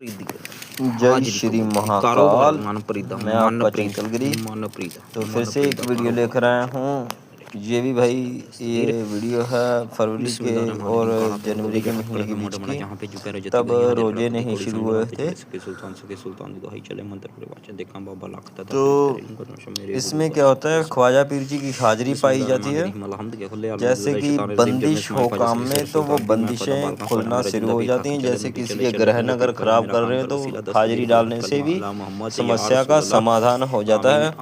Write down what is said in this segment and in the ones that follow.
जय श्री महाकाल। मैं आपका चंचलगिरी तो फिर से एक वीडियो लेकर आया हूँ। ये भी भाई ये वीडियो है फरवरी के और जनवरी के महीने के बीच की, तब रोजे नहीं शुरू हुए थे। तो इसमें क्या होता है, ख्वाजा पीर जी की हाजिरी पाई जाती है। जैसे कि बंदिश हो काम में तो वो बंदिशें खुलना शुरू हो जाती हैं। जैसे किसी के ग्रहण अगर खराब कर रहे हो तो हाजिरी डालने से भी समस्या का समाधान हो जाता है।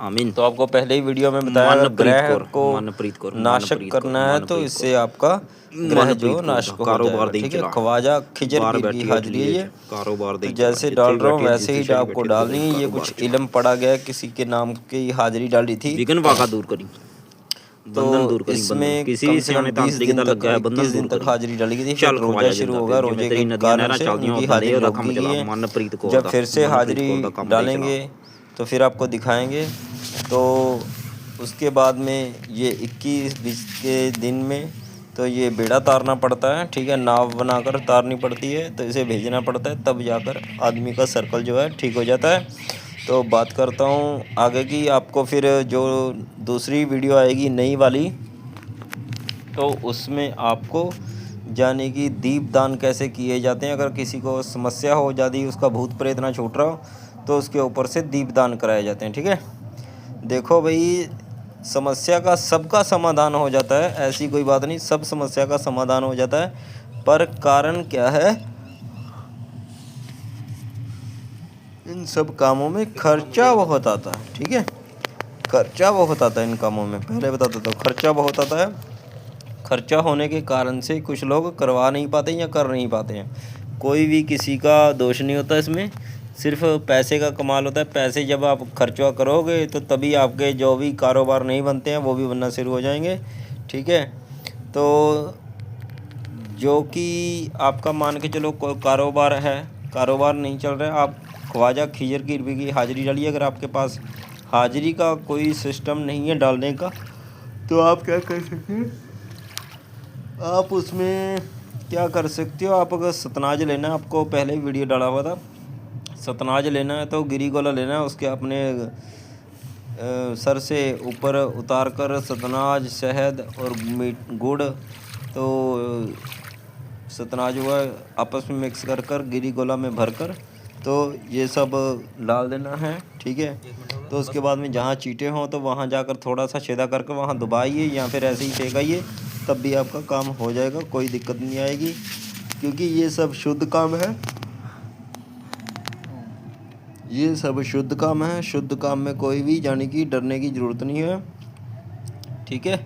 आमीन। तो आपको पहले ही वीडियो में बताया, अगर ग्रह को नाशक करना है तो इससे आपका ग्रह जो नाशक हो जाएगा। ठीक है, ख्वाजा खिजर पीर की हाजिरी है ये। तो जैसे डाल रहा हूँ वैसे ही आपको डालनी है। ये कुछ इल्म पड़ा गया, किसी के नाम की हाजिरी डाली थी तो इसमें कम से कम 20 दिन तक 21 दिन तक हाजिरी डाली गई थी। फिर रोजा शुरू होगा, रोजे के कारण से उनकी हाजिरी लग गई है। जब फिर से हाजिरी डालेंगे तो फिर आपको दिखाएंगे। तो उसके बाद में ये 21-20 के दिन में तो ये बेड़ा तारना पड़ता है। ठीक है, नाव बनाकर तारनी पड़ती है, तो इसे भेजना पड़ता है, तब जाकर आदमी का सर्कल जो है ठीक हो जाता है। तो बात करता हूँ आगे की। आपको फिर जो दूसरी वीडियो आएगी नई वाली, तो उसमें आपको जाने की दीप दान कैसे किए जाते हैं। अगर किसी को समस्या हो जाती, उसका भूत प्रेत ना छूट रहा हो, तो उसके ऊपर से दीप दान कराए जाते हैं। ठीक है, देखो भाई, समस्या का सबका समाधान हो जाता है, ऐसी कोई बात नहीं, सब समस्या का समाधान हो जाता है। पर कारण क्या है, इन सब कामों में खर्चा बहुत आता है। ठीक है, खर्चा बहुत आता है इन कामों में। पहले बताता था, खर्चा बहुत आता है। खर्चा होने के कारण से कुछ लोग करवा नहीं पाते या कर नहीं पाते हैं। कोई भी किसी का दोष नहीं होता इसमें, सिर्फ पैसे का कमाल होता है। पैसे जब आप खर्चा करोगे तो तभी आपके जो भी कारोबार नहीं बनते हैं वो भी बनना शुरू हो जाएंगे। ठीक है, तो जो कि आपका मान के चलो कोई कारोबार है, कारोबार नहीं चल रहा है, आप ख्वाजा खिजर की हाजिरी डालिए। अगर आपके पास हाजिरी का कोई सिस्टम नहीं है डालने का, तो आप क्या कर सकते हैं, आप उसमें क्या कर सकते हो। आप अगर सतनाज लेना है, आपको पहले ही वीडियो डाला हुआ था, सतनाज लेना है तो गिरी गोला लेना है। उसके अपने सर से ऊपर उतार कर सतनाज, शहद और गुड़, तो सतनाज हुआ आपस में मिक्स कर कर गिरी गोला में भर कर, तो ये सब डाल देना है। ठीक है, तो उसके बाद में जहाँ चीटे हों तो वहाँ जाकर थोड़ा सा छेदा करके वहाँ दबाइए या फिर ऐसे ही फेंकाइए, तब भी आपका काम हो जाएगा, कोई दिक्कत नहीं आएगी। क्योंकि ये सब शुद्ध काम है, ये सब शुद्ध काम है। शुद्ध काम में कोई भी जाने की डरने की ज़रूरत नहीं है। ठीक है,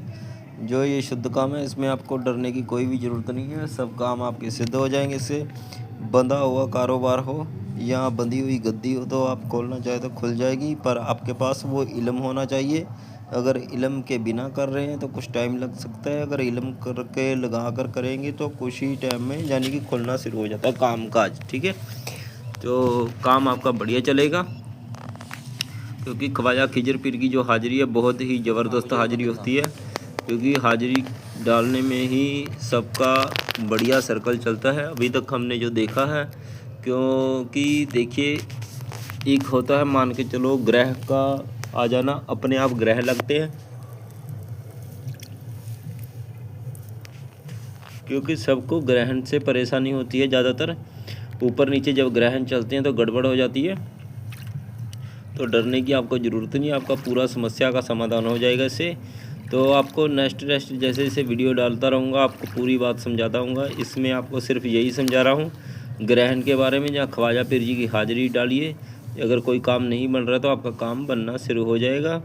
जो ये शुद्ध काम है इसमें आपको डरने की कोई भी ज़रूरत नहीं है। सब काम आपके सिद्ध हो जाएंगे। इससे बंधा हुआ कारोबार हो या बंधी हुई गद्दी हो, तो आप खोलना चाहे तो खुल जाएगी, पर आपके पास वो इल्म होना चाहिए। अगर इल्म के बिना कर रहे हैं तो कुछ टाइम लग सकता है। अगर इल्म करके लगा कर करेंगे तो कुछ ही टाइम में यानी कि खुलना शुरू हो जाता है काम काज। ठीक है, तो काम आपका बढ़िया चलेगा। क्योंकि ख्वाजा खिजर पीर की जो हाजिरी है बहुत ही ज़बरदस्त हाजिरी होती है, क्योंकि हाजिरी डालने में ही सबका बढ़िया सर्कल चलता है अभी तक हमने जो देखा है। क्योंकि देखिए, एक होता है मान के चलो ग्रह का आ जाना, अपने आप ग्रह लगते हैं, क्योंकि सबको ग्रहण से परेशानी होती है। ज़्यादातर ऊपर नीचे जब ग्रहण चलते हैं तो गड़बड़ हो जाती है। तो डरने की आपको ज़रूरत नहीं, आपका पूरा समस्या का समाधान हो जाएगा इससे। तो आपको नेक्स्ट जैसे जैसे वीडियो डालता रहूँगा, आपको पूरी बात समझाता रहूँगा। इसमें आपको सिर्फ यही समझा रहा हूँ ग्रहण के बारे में। जहाँ ख्वाजा पीर जी की हाजिरी डालिए, अगर कोई काम नहीं बन रहा तो आपका काम बनना शुरू हो जाएगा।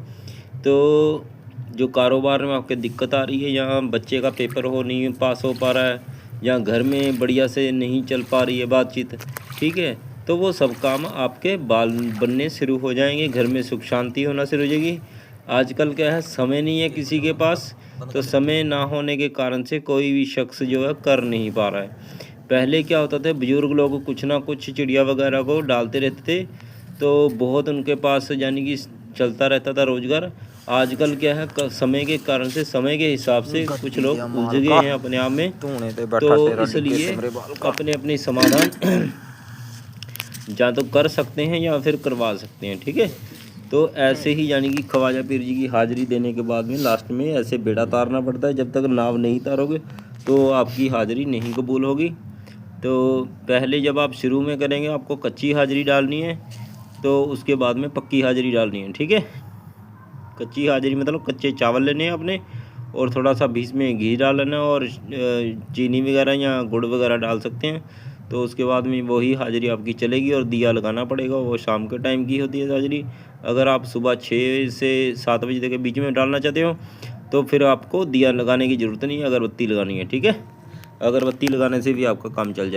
तो जो कारोबार में आपके दिक्कत आ रही है, या बच्चे का पेपर हो नहीं पास हो पा रहा है, या घर में बढ़िया से नहीं चल पा रही है बातचीत, ठीक है, तो वो सब काम आपके बाल बनने शुरू हो जाएंगे। घर में सुख शांति होना शुरू हो जाएगी। आजकल क्या है, समय नहीं है किसी के पास, तो समय ना होने के कारण से कोई भी शख्स जो है कर नहीं पा रहा है। पहले क्या होता था, बुजुर्ग लोग कुछ ना कुछ चिड़िया वगैरह को डालते रहते थे, तो बहुत उनके पास यानी कि चलता रहता था रोजगार। आजकल क्या है, समय के कारण से, समय के हिसाब से कुछ लोग उलझ गए हैं अपने आप में, तो इसलिए अपने अपने समाधान या तो कर सकते हैं या फिर करवा सकते हैं, ठीक है। तो ऐसे ही यानी कि ख्वाजा पीर जी की हाज़िरी देने के बाद में लास्ट में ऐसे बेड़ा तारना पड़ता है। जब तक नाव नहीं तारोगे तो आपकी हाज़िरी नहीं कबूल होगी। तो पहले जब आप शुरू में करेंगे आपको कच्ची हाज़िरी डालनी है, तो उसके बाद में पक्की हाज़िरी डालनी है, ठीक है। कच्ची हाज़िरी मतलब कच्चे चावल लेने हैं आपने, और थोड़ा सा बीच में घी डाल लेना, और चीनी वगैरह या गुड़ वगैरह डाल सकते हैं। तो उसके बाद में वही हाज़िरी आपकी चलेगी, और दिया लगाना पड़ेगा। वो शाम के टाइम की होती है हाज़िरी। अगर आप सुबह 6 से 7 बजे तक के बीच में डालना चाहते हो तो फिर आपको दिया लगाने की ज़रूरत नहीं है, अगरबत्ती लगानी है, ठीक है। अगरबत्ती लगाने से भी आपका काम चल जाएगा।